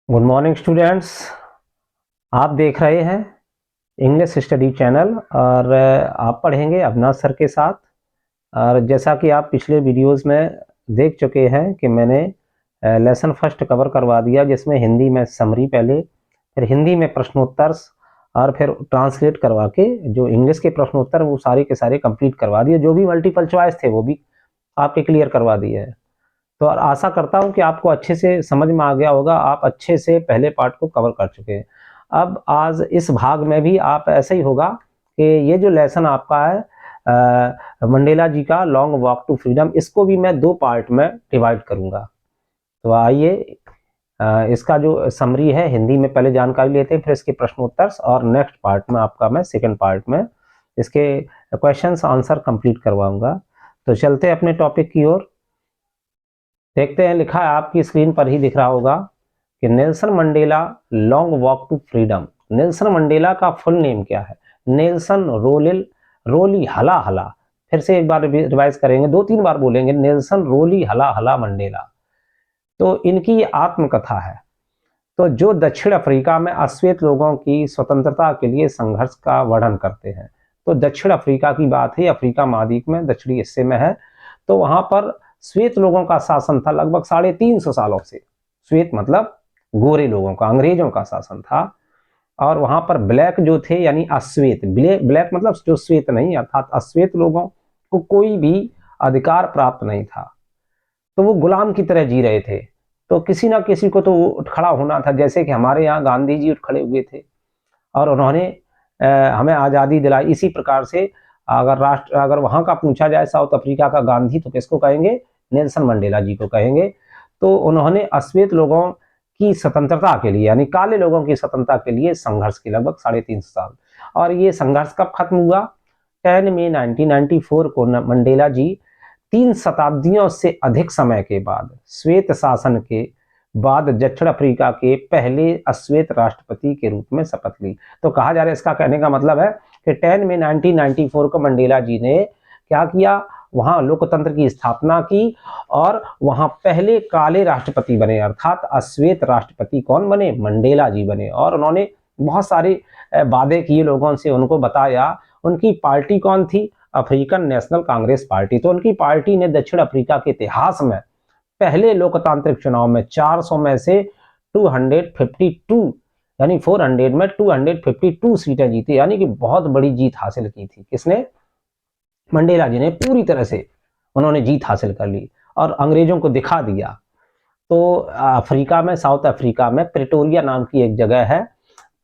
Good morning students. आप देख रहे हैं इंग्लिश स्टडी चैनल और आप पढ़ेंगे अविनाश सर के साथ। और जैसा कि आप पिछले वीडियोस में देख चुके हैं कि मैंने लेसन फर्स्ट कवर करवा दिया, जिसमें हिंदी में समरी पहले, फिर हिंदी में प्रश्नोत्तर और फिर ट्रांसलेट करवा के जो इंग्लिश के प्रश्नोत्तर वो सारे के सारे कंप्लीट करवा दिए। जो भी मल्टीपल चॉइस थे वो भी आपके क्लियर करवा दिए हैं। तो और आशा करता हूं कि आपको अच्छे से समझ में आ गया होगा, आप अच्छे से पहले पार्ट को कवर कर चुके हैं। अब आज इस भाग में भी आप ऐसा ही होगा कि ये जो लेसन आपका है मंडेला जी का लॉन्ग वॉक टू फ्रीडम, इसको भी मैं दो पार्ट में डिवाइड करूंगा। तो आइए इसका जो समरी है हिंदी में पहले जानकारी लेते हैं, फिर इसके प्रश्नोत्तर और नेक्स्ट पार्ट में आपका मैं सेकेंड पार्ट में इसके क्वेश्चंस आंसर कंप्लीट करवाऊंगा। तो चलते हैं अपने टॉपिक की ओर। देखते हैं, लिखा है आपकी स्क्रीन पर ही दिख रहा होगा कि Nelson Mandela long walk to freedom. Nelson Mandela का फुल नेम क्या है? नेल्सन रोली हला हला। फिर से एक बार रिवाइज करेंगे, दो तीन बार बोलेंगे, नेल्सन रोली हला हला मंडेला। तो इनकी आत्मकथा है। तो जो दक्षिण अफ्रीका में अश्वेत लोगों की स्वतंत्रता के लिए संघर्ष का वर्णन करते हैं। तो दक्षिण अफ्रीका की बात है, अफ्रीका महाद्वीप में दक्षिणी हिस्से में है। तो वहां पर श्वेत लोगों का शासन था लगभग 350 सालों से। श्वेत मतलब गोरे लोगों का, अंग्रेजों का शासन था। और वहां पर ब्लैक जो थे यानी अश्वेत, ब्लैक मतलब जो श्वेत नहीं, अर्थात अश्वेत लोगों को कोई भी अधिकार प्राप्त नहीं था। तो वो गुलाम की तरह जी रहे थे। तो किसी ना किसी को तो उठ खड़ा होना था, जैसे कि हमारे यहाँ गांधी जी उठ खड़े हुए थे और उन्होंने हमें आज़ादी दिलाई। इसी प्रकार से अगर वहां का पूछा जाए साउथ अफ्रीका का गांधी, तो किसको कहेंगे? नेल्सन मंडेला जी को कहेंगे। तो उन्होंने अश्वेत लोगों की स्वतंत्रता के लिए यानी काले लोगों की स्वतंत्रता के लिए संघर्ष की लगभग 350 साल। और ये संघर्ष कब खत्म हुआ? 10 मई 1994 को मंडेला जी 3 शताब्दियों से अधिक समय के बाद श्वेत शासन के बाद दक्षिण अफ्रीका के पहले अश्वेत राष्ट्रपति के रूप में शपथ ली। तो कहा जा रहा है, इसका कहने का मतलब है कि 10 मई 1994 को मंडेला जी ने क्या किया? वहां लोकतंत्र की स्थापना की और वहां पहले काले राष्ट्रपति बने, अर्थात अश्वेत राष्ट्रपति कौन बने? मंडेला जी बने। और उन्होंने बहुत सारे वादे किए लोगों से, उनको बताया। उनकी पार्टी कौन थी? African national Congress party. तो उनकी पार्टी ने दक्षिण अफ्रीका के इतिहास में पहले लोकतांत्रिक चुनाव में 400 में से 252 यानी 400 में 252 सीटें जीती, यानी कि बहुत बड़ी जीत हासिल की थी। किसने? मंडेला जी ने पूरी तरह से उन्होंने जीत हासिल कर ली और अंग्रेजों को दिखा दिया। तो अफ्रीका में, साउथ अफ्रीका में प्रिटोरिया नाम की एक जगह है।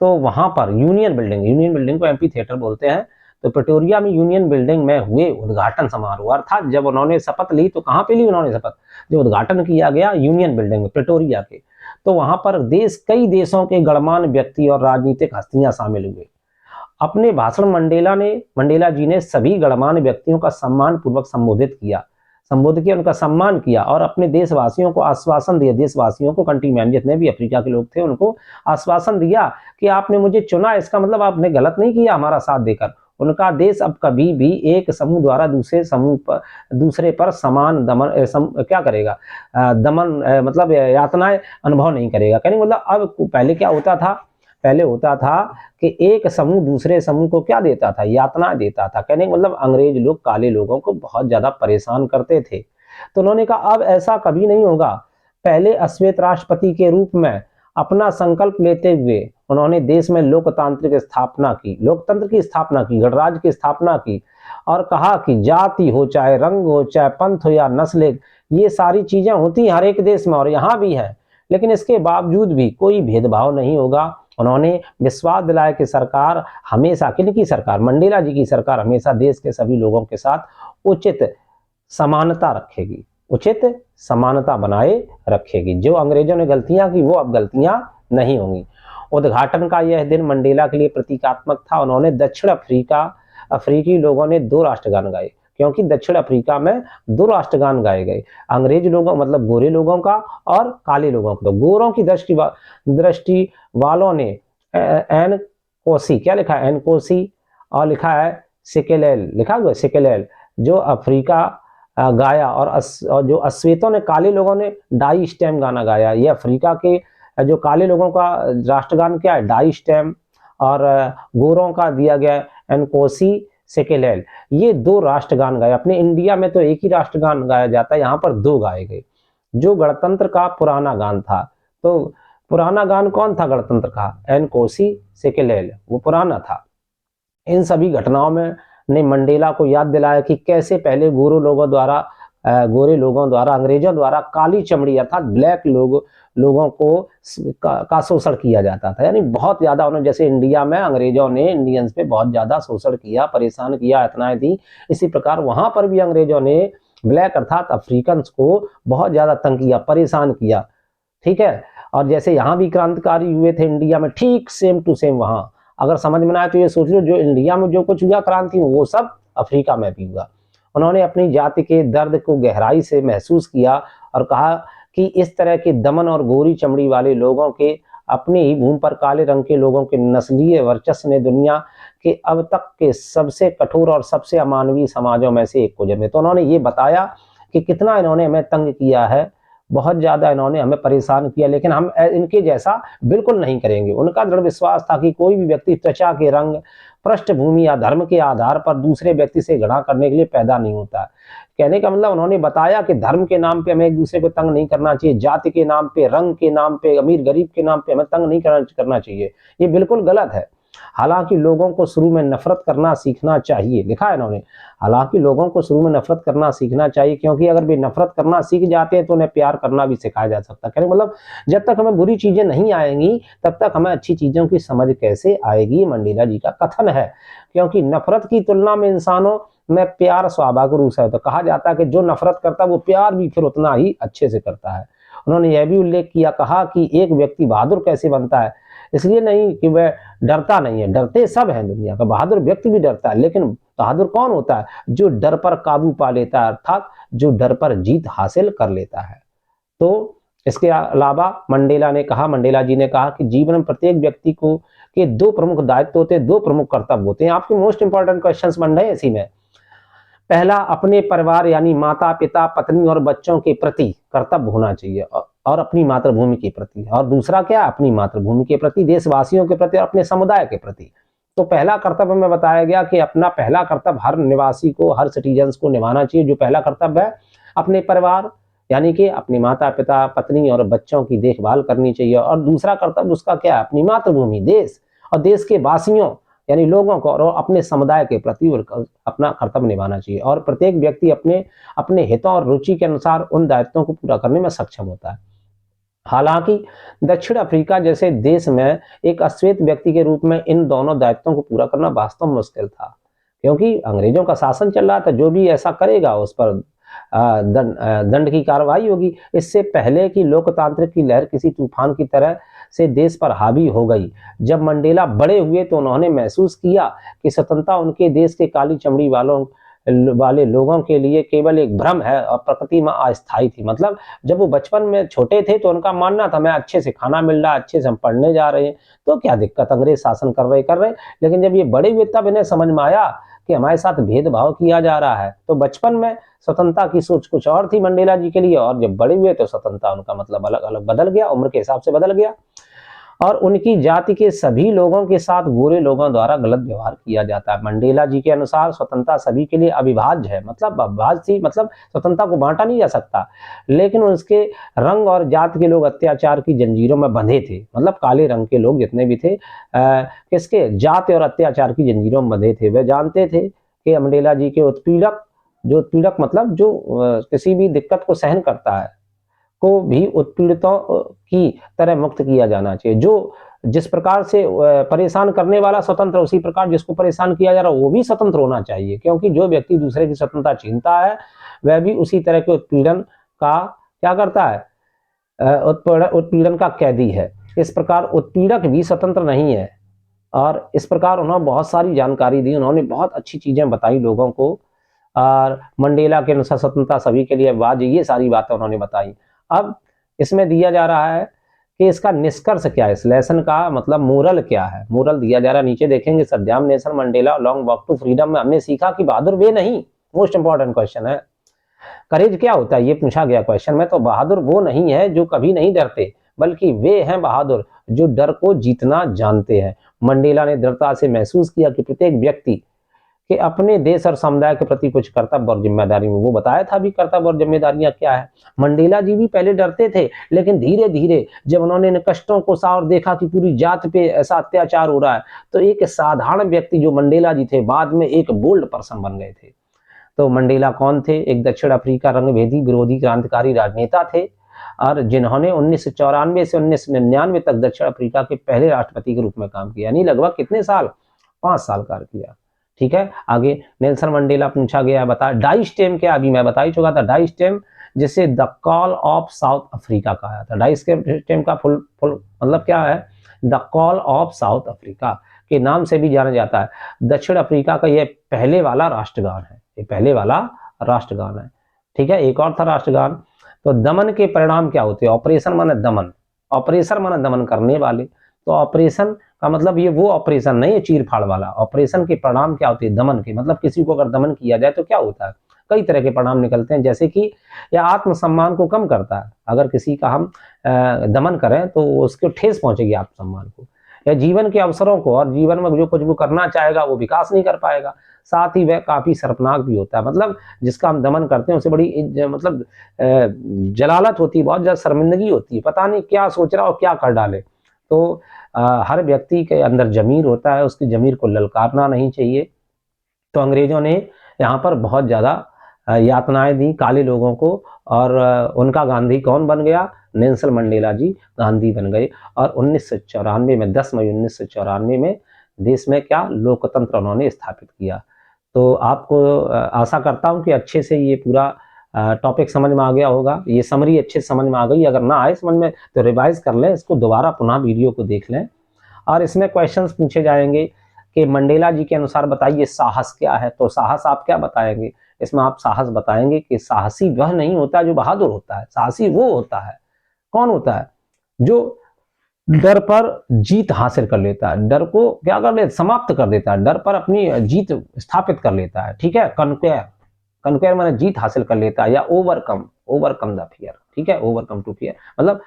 तो वहां पर यूनियन बिल्डिंग को एम्पी थिएटर बोलते हैं। तो प्रिटोरिया में यूनियन बिल्डिंग में हुए उद्घाटन समारोह, अर्थात जब उन्होंने शपथ ली, तो कहां पे ली उन्होंने शपथ? जो उद्घाटन किया गया यूनियन बिल्डिंग में, प्रिटोरिया के। तो वहां पर कई देशों के गणमान्य व्यक्ति और राजनीतिक हस्तियां शामिल हुए। अपने भाषण मंडेला जी ने सभी गणमान्य व्यक्तियों का सम्मान पूर्वक संबोधित किया, उनका सम्मान किया और अपने देशवासियों को आश्वासन दिया। देशवासियों को, कंट्रीमैन जितने भी अफ्रीका के लोग थे, उनको आश्वासन दिया कि आपने मुझे चुना, इसका मतलब आपने गलत नहीं किया हमारा साथ देकर। उनका देश अब कभी भी एक समूह द्वारा दूसरे पर समान दमन क्या करेगा? दमन मतलब यातनाएं अनुभव नहीं करेगा। कहने मतलब अब पहले क्या होता था? पहले होता था कि एक समूह दूसरे समूह को क्या देता था? यातना देता था। कहने मतलब अंग्रेज लोग काले लोगों को बहुत ज्यादा परेशान करते थे। तो उन्होंने कहा अब ऐसा कभी नहीं होगा। पहले अश्वेत राष्ट्रपति के रूप में अपना संकल्प लेते हुए उन्होंने देश में लोकतांत्रिक स्थापना की, लोकतंत्र की स्थापना की, गणराज्य की स्थापना की और कहा कि जाति हो, चाहे रंग हो, चाहे पंथ हो या नस्ल, ये सारी चीजें होती हर एक देश में और यहाँ भी है, लेकिन इसके बावजूद भी कोई भेदभाव नहीं होगा। उन्होंने विश्वास दिलाया कि सरकार हमेशा, किनकी सरकार? मंडेला जी की सरकार हमेशा देश के सभी लोगों के साथ उचित समानता रखेगी, उचित समानता बनाए रखेगी। जो अंग्रेजों ने गलतियां की वो अब गलतियां नहीं होंगी। उद्घाटन का यह दिन मंडेला के लिए प्रतीकात्मक था। उन्होंने अफ्रीकी लोगों ने 2 राष्ट्रगान गाए, क्योंकि दक्षिण अफ्रीका में 2 राष्ट्रगान गाए गए, अंग्रेज लोगों मतलब गोरे लोगों का और काले लोगों का। तो गोरों की दृष्टि वालों ने एन कोसी, क्या लिखा है? एन कोसी, और लिखा है सिकेलेल, लिखा हुआ सिकेलेल, जो अफ्रीका गाया। और जो अश्वेतों ने, काले लोगों ने डाई स्टेम गाना गाया। ये अफ्रीका के जो काले लोगों का राष्ट्रगान क्या है, डाई स्टेम, और गोरों का दिया गया एनकोसी सेकेलेल। ये दो राष्ट्रगान गाए। अपने इंडिया में तो एक ही राष्ट्रगान गाया जाता है, यहाँ पर दो गाए गए। जो गणतंत्र का पुराना गान था, तो पुराना गान कौन था गणतंत्र का? एनकोसी सेकेलेल, वो पुराना था। इन सभी घटनाओं में ने मंडेला को याद दिलाया कि कैसे पहले गोरे लोगों द्वारा अंग्रेजों द्वारा काली चमड़ी अर्थात ब्लैक लोगों को का शोषण किया जाता था। यानी बहुत ज्यादा उन्होंने, जैसे इंडिया में अंग्रेजों ने इंडियंस पे बहुत ज्यादा शोषण किया, परेशान किया, यातनाएं दी, इसी प्रकार वहां पर भी अंग्रेजों ने ब्लैक अर्थात अफ्रीकन को बहुत ज्यादा तंग किया, परेशान किया। ठीक है। और जैसे यहाँ भी क्रांतिकारी हुए थे इंडिया में, ठीक सेम टू सेम वहां अगर समझ में ना आए तो ये सोच लो, जो इंडिया में जो कुछ हुआ क्रांति वो सब अफ्रीका में भी हुआ। उन्होंने अपनी जाति के दर्द को गहराई से महसूस किया और कहा कि इस तरह के दमन और गोरी चमड़ी वाले लोगों के अपनी ही भूमि पर काले रंग के लोगों के नस्लीय वर्चस्व ने दुनिया के अब तक के सबसे कठोर और सबसे अमानवीय समाजों में से एक को जन्मे। तो उन्होंने ये बताया कि कितना इन्होंने हमें तंग किया है, बहुत ज्यादा इन्होंने हमें परेशान किया, लेकिन हम इनके जैसा बिल्कुल नहीं करेंगे। उनका दृढ़ विश्वास था कि कोई भी व्यक्ति त्वचा के रंग, पृष्ठभूमि या धर्म के आधार पर दूसरे व्यक्ति से घृणा करने के लिए पैदा नहीं होता। कहने का मतलब उन्होंने बताया कि धर्म के नाम पे हमें एक दूसरे को तंग नहीं करना चाहिए, जाति के नाम पे, रंग के नाम पे, अमीर गरीब के नाम पे हमें तंग नहीं करना चाहिए। ये बिल्कुल गलत है। हालांकि लोगों को शुरू में नफरत करना सीखना चाहिए, लिखा है इन्होंने। हालांकि लोगों को शुरू में नफरत करना सीखना चाहिए, क्योंकि अगर वे नफरत करना सीख जाते हैं तो उन्हें प्यार करना भी सिखाया जा सकता है। कहने मतलब जब तक हमें बुरी चीजें नहीं आएंगी तब तक हमें अच्छी चीजों की समझ कैसे आएगी, मंडेला जी का कथन है। क्योंकि नफरत की तुलना में इंसानों में प्यार स्वाभाविक रूप से है। तो कहा जाता है कि जो नफरत करता है वो प्यार भी फिर उतना ही अच्छे से करता है। उन्होंने यह भी उल्लेख किया, कहा कि एक व्यक्ति बहादुर कैसे बनता है, इसलिए नहीं कि वह डरता नहीं है, डरते सब हैं दुनिया का, बहादुर व्यक्ति भी डरता है, लेकिन बहादुर कौन होता है? जो डर पर काबू पा लेता है, अर्थात जो डर पर जीत हासिल कर लेता है। तो इसके अलावा मंडेला जी ने कहा कि जीवन में प्रत्येक व्यक्ति को के दो प्रमुख दायित्व होते हैं, दो प्रमुख कर्तव्य होते हैं। आपके मोस्ट इंपॉर्टेंट क्वेश्चंस बन रहे हैं इसी में। पहला, अपने परिवार यानी माता पिता, पत्नी और बच्चों के प्रति कर्तव्य होना चाहिए और अपनी मातृभूमि के प्रति। और दूसरा क्या? अपनी मातृभूमि के प्रति, देशवासियों के प्रति और अपने समुदाय के प्रति। तो पहला कर्तव्य में बताया गया कि अपना पहला कर्तव्य हर निवासी को, हर सिटीजन्स को निभाना चाहिए। जो पहला कर्तव्य है, अपने परिवार यानी कि अपने माता पिता, पत्नी और बच्चों की देखभाल करनी चाहिए। और दूसरा कर्तव्य उसका क्या है? अपनी मातृभूमि, देश और देश के वासियों यानी लोगों को और अपने समुदाय के प्रति अपना कर्तव्य निभाना चाहिए। और प्रत्येक व्यक्ति अपने अपने हितों और रुचि के अनुसार उन दायित्वों को पूरा करने में सक्षम होता है। हालांकि दक्षिण अफ्रीका जैसे देश में एक अश्वेत व्यक्ति के रूप में इन दोनों दायित्वों को पूरा करना वास्तव में मुश्किल था, क्योंकि अंग्रेजों का शासन चल रहा था। जो भी ऐसा करेगा उस पर दंड की कार्रवाई होगी। इससे पहले कि लोकतांत्रिक की लहर किसी तूफान की तरह से देश पर हावी हो गई, जब मंडेला बड़े हुए तो उन्होंने महसूस किया कि स्वतंत्रता उनके देश के काली चमड़ी वाले लोगों के लिए केवल एक भ्रम है और प्रकृति में अस्थायी थी। मतलब जब वो बचपन में छोटे थे तो उनका मानना था, मैं अच्छे से खाना मिल रहा है, अच्छे से हम पढ़ने जा रहे हैं, तो क्या दिक्कत, अंग्रेज शासन कर रहे। लेकिन जब ये बड़े हुए तब इन्हें समझ में आया कि हमारे साथ भेदभाव किया जा रहा है। तो बचपन में स्वतंत्रता की सोच कुछ और थी मंडेला जी के लिए, और जब बड़े हुए तो स्वतंत्रता उनका मतलब अलग अलग बदल गया, उम्र के हिसाब से बदल गया। और उनकी जाति के सभी लोगों के साथ गोरे लोगों द्वारा गलत व्यवहार किया जाता है। मंडेला जी के अनुसार स्वतंत्रता सभी के लिए अविभाज्य है, मतलब अविभाज्य थी, मतलब स्वतंत्रता को बांटा नहीं जा सकता। लेकिन उसके रंग और जात के लोग अत्याचार की जंजीरों में बंधे थे, मतलब काले रंग के लोग जितने भी थे किसके? जात और अत्याचार की जंजीरों में बंधे थे। वे जानते थे कि मंडेला जी के उत्पीड़क मतलब जो किसी भी दिक्कत को सहन करता है को भी उत्पीड़ितों की तरह मुक्त किया जाना चाहिए। जो जिस प्रकार से परेशान करने वाला स्वतंत्र, उसी प्रकार जिसको परेशान किया जा रहा है वो भी स्वतंत्र होना चाहिए। क्योंकि जो व्यक्ति दूसरे की स्वतंत्रता छीनता है वह भी उसी तरह के उत्पीड़न का क्या करता है? उत्पीड़न का कैदी है। इस प्रकार उत्पीड़क भी स्वतंत्र नहीं है। और इस प्रकार उन्होंने बहुत सारी जानकारी दी, उन्होंने बहुत अच्छी चीजें बताई लोगों को। और मंडेला के अनुसार स्वतंत्रता सभी के लिए वाजिब, ये सारी बातें उन्होंने बताई। अब इसमें दिया जा रहा है कि इसका निष्कर्ष क्या है, इस लेसन का मतलब मोरल क्या है। मोरल दिया जा रहा है, नीचे देखेंगे। Saddam Nelson Mandela long walk to freedom में हमने सीखा कि बहादुर वे नहीं, मोस्ट इंपॉर्टेंट क्वेश्चन है। करेज क्या होता है ये पूछा गया क्वेश्चन में, तो बहादुर वो नहीं है जो कभी नहीं डरते, बल्कि वे हैं बहादुर जो डर को जीतना जानते हैं। मंडेला ने दृढ़ता से महसूस किया कि प्रत्येक व्यक्ति कि अपने देश और समुदाय के प्रति कुछ कर्तव्य और जिम्मेदारी में, वो बताया था भी कर्तव्य और जिम्मेदारियां क्या है। मंडेला जी भी पहले डरते थे, लेकिन धीरे धीरे जब उन्होंने इन कष्टों को सा और देखा कि पूरी जात पे ऐसा अत्याचार हो रहा है, तो एक साधारण व्यक्ति जो मंडेला जी थे बाद में एक बोल्ड पर्सन बन गए थे। तो मंडेला कौन थे? एक दक्षिण अफ्रीका रंगभेदी विरोधी क्रांतिकारी राजनेता थे और जिन्होंने 1994 से 1999 तक दक्षिण अफ्रीका के पहले राष्ट्रपति के रूप में काम किया, यानी लगभग कितने साल? 5 साल कार्य किया। ठीक है, आगे नेल्सन मंडेला पूछा गया, बता डाई स्टेम क्या? अभी मैं बता ही चुका था, डाई स्टेम जिसे the call of south Africa कहा जाता है। डाई स्टेम का फुल मतलब क्या है? The call of south Africa के नाम से भी जाना जाता है। दक्षिण अफ्रीका का यह पहले वाला राष्ट्रगान है, ये पहले वाला राष्ट्रगान है। ठीक है, एक और था राष्ट्रगान। तो दमन के परिणाम क्या होते हैं? ऑपरेशन माने दमन, ऑपरेशन माने दमन करने वाले। तो ऑपरेशन का मतलब ये वो ऑपरेशन नहीं है चीर फाड़ वाला। ऑपरेशन के परिणाम क्या होते हैं? दमन के, मतलब किसी को अगर दमन किया जाए तो क्या होता है? कई तरह के परिणाम निकलते हैं, जैसे कि यह आत्मसम्मान को कम करता है। अगर किसी का हम दमन करें तो उसको ठेस पहुंचेगी आत्मसम्मान को, या जीवन के अवसरों को, और जीवन में जो कुछ वो करना चाहेगा वो विकास नहीं कर पाएगा। साथ ही वह काफी शर्मनाक भी होता है, मतलब जिसका हम दमन करते हैं उसे बड़ी मतलब जलालत होती है, बहुत ज्यादा शर्मिंदगी होती है, पता नहीं क्या सोच रहा और क्या कर डाले। तो हर व्यक्ति के अंदर जमीर होता है, उसकी जमीर को ललकारना नहीं चाहिए। तो अंग्रेजों ने यहाँ पर बहुत ज़्यादा यातनाएं दी काले लोगों को, और उनका गांधी कौन बन गया? नेल्सन मंडेला जी गांधी बन गए। और 1994 में 10 मई 1994 में देश में क्या लोकतंत्र उन्होंने स्थापित किया। तो आपको आशा करता हूँ कि अच्छे से ये पूरा टॉपिक समझ में आ गया होगा, ये समरी अच्छे से समझ में आ गई। अगर ना आए समझ में तो रिवाइज कर लें, इसको दोबारा पुनः वीडियो को देख लें। और इसमें क्वेश्चंस पूछे जाएंगे कि मंडेला जी के अनुसार बताइए साहस क्या है। तो साहस आप क्या बताएंगे? इसमें आप साहस बताएंगे कि साहसी वह नहीं होता जो बहादुर होता है, साहसी वो होता है, कौन होता है? जो डर पर जीत हासिल कर लेता है, डर को क्या कर लेता? समाप्त कर देता है, डर पर अपनी जीत स्थापित कर लेता है। ठीक है, कन्क्वेयर, कन्क्वेयर माने जीत हासिल कर लेता है, या ओवरकम, ओवरकम द फियर। ठीक है, ओवरकम टू फियर मतलब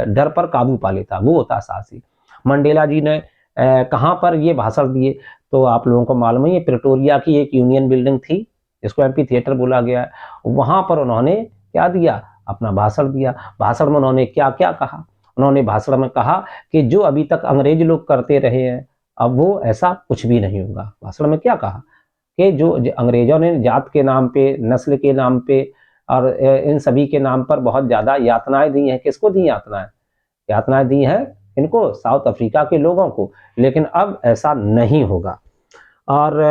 डर पर काबू पा लेता है, वो होता है साहसी। मंडेला जी ने कहाँ पर ये भाषण दिए? तो आप लोगों को मालूम है, ये प्रिटोरिया की एक यूनियन बिल्डिंग थी, इसको एम्पी थिएटर बोला गया है। वहां पर उन्होंने क्या दिया? अपना भाषण दिया। भाषण में उन्होंने क्या क्या कहा? उन्होंने भाषण में कहा कि जो अभी तक अंग्रेज लोग करते रहे हैं अब वो ऐसा कुछ भी नहीं होगा। भाषण में क्या कहा कि जो अंग्रेजों ने जात के नाम पे, नस्ल के नाम पे और इन सभी के नाम पर बहुत ज्यादा यातनाएं दी हैं। किसको दी यातनाएं? यातनाएं दी हैं इनको, साउथ अफ्रीका के लोगों को। लेकिन अब ऐसा नहीं होगा। और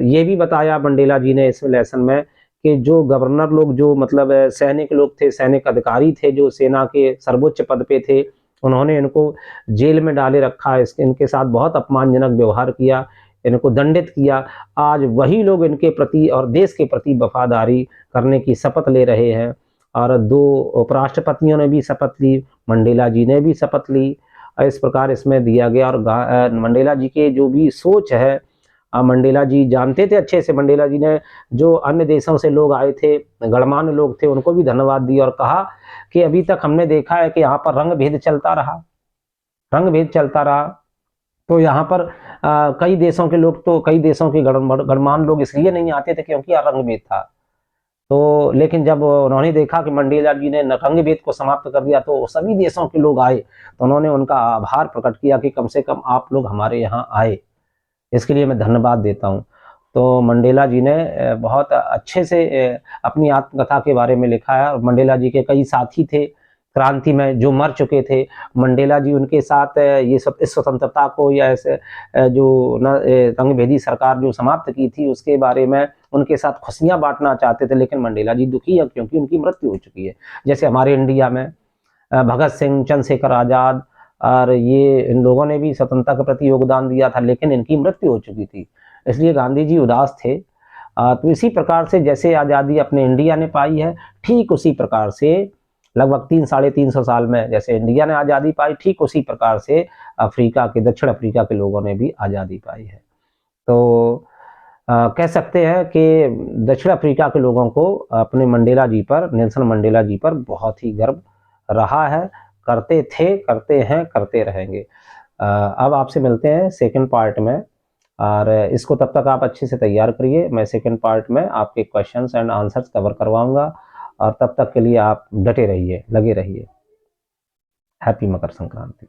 ये भी बताया मंडेला जी ने इस लेसन में कि जो गवर्नर लोग, जो मतलब सैनिक लोग थे, सैनिक अधिकारी थे जो सेना के सर्वोच्च पद पे थे, उन्होंने इनको जेल में डाले रखा, इनके साथ बहुत अपमानजनक व्यवहार किया, इनको दंडित किया। आज वही लोग इनके प्रति और देश के प्रति वफादारी करने की शपथ ले रहे हैं। और 2 उपराष्ट्रपतियों ने भी शपथ ली, मंडेला जी ने भी शपथ ली। इस प्रकार इसमें दिया गया। और मंडेला जी के जो भी सोच है, मंडेला जी जानते थे अच्छे से। मंडेला जी ने जो अन्य देशों से लोग आए थे, गणमान्य लोग थे, उनको भी धन्यवाद दिया और कहा कि अभी तक हमने देखा है कि यहाँ पर रंग भेद चलता रहा, रंग भेद चलता रहा। तो यहाँ पर कई देशों के लोग, तो कई देशों के गणमान्य लोग इसलिए नहीं आते थे क्योंकि यहाँ रंग भेद था। तो लेकिन जब उन्होंने देखा कि मंडेला जी ने रंग भेद को समाप्त कर दिया तो सभी देशों के लोग आए, तो उन्होंने उनका आभार प्रकट किया कि कम से कम आप लोग हमारे यहाँ आए, इसके लिए मैं धन्यवाद देता हूँ। तो मंडेला जी ने बहुत अच्छे से अपनी आत्मकथा के बारे में लिखा है। और मंडेला जी के कई साथी थे क्रांति में जो मर चुके थे। मंडेला जी उनके साथ ये सब इस स्वतंत्रता को या ऐसे जो रंगभेदी सरकार जो समाप्त की थी उसके बारे में उनके साथ खुशियां बांटना चाहते थे, लेकिन मंडेला जी दुखी है क्योंकि उनकी मृत्यु हो चुकी है। जैसे हमारे इंडिया में भगत सिंह, चंद्रशेखर आजाद और ये इन लोगों ने भी स्वतंत्रता के प्रति योगदान दिया था, लेकिन इनकी मृत्यु हो चुकी थी, इसलिए गांधी जी उदास थे। तो इसी प्रकार से जैसे आज़ादी अपने इंडिया ने पाई है, ठीक उसी प्रकार से लगभग 300-350 साल में जैसे इंडिया ने आज़ादी पाई, ठीक उसी प्रकार से अफ्रीका के, दक्षिण अफ्रीका के लोगों ने भी आज़ादी पाई है। तो कह सकते हैं कि दक्षिण अफ्रीका के लोगों को अपने मंडेला जी पर, नेल्सन मंडेला जी पर बहुत ही गर्व रहा है, करते थे, करते हैं, करते रहेंगे। अब आपसे मिलते हैं सेकंड पार्ट में, और इसको तब तक आप अच्छे से तैयार करिए। मैं सेकंड पार्ट में आपके क्वेश्चंस एंड आंसर्स कवर करवाऊंगा, और तब तक के लिए आप डटे रहिए, लगे रहिए। हैप्पी मकर संक्रांति।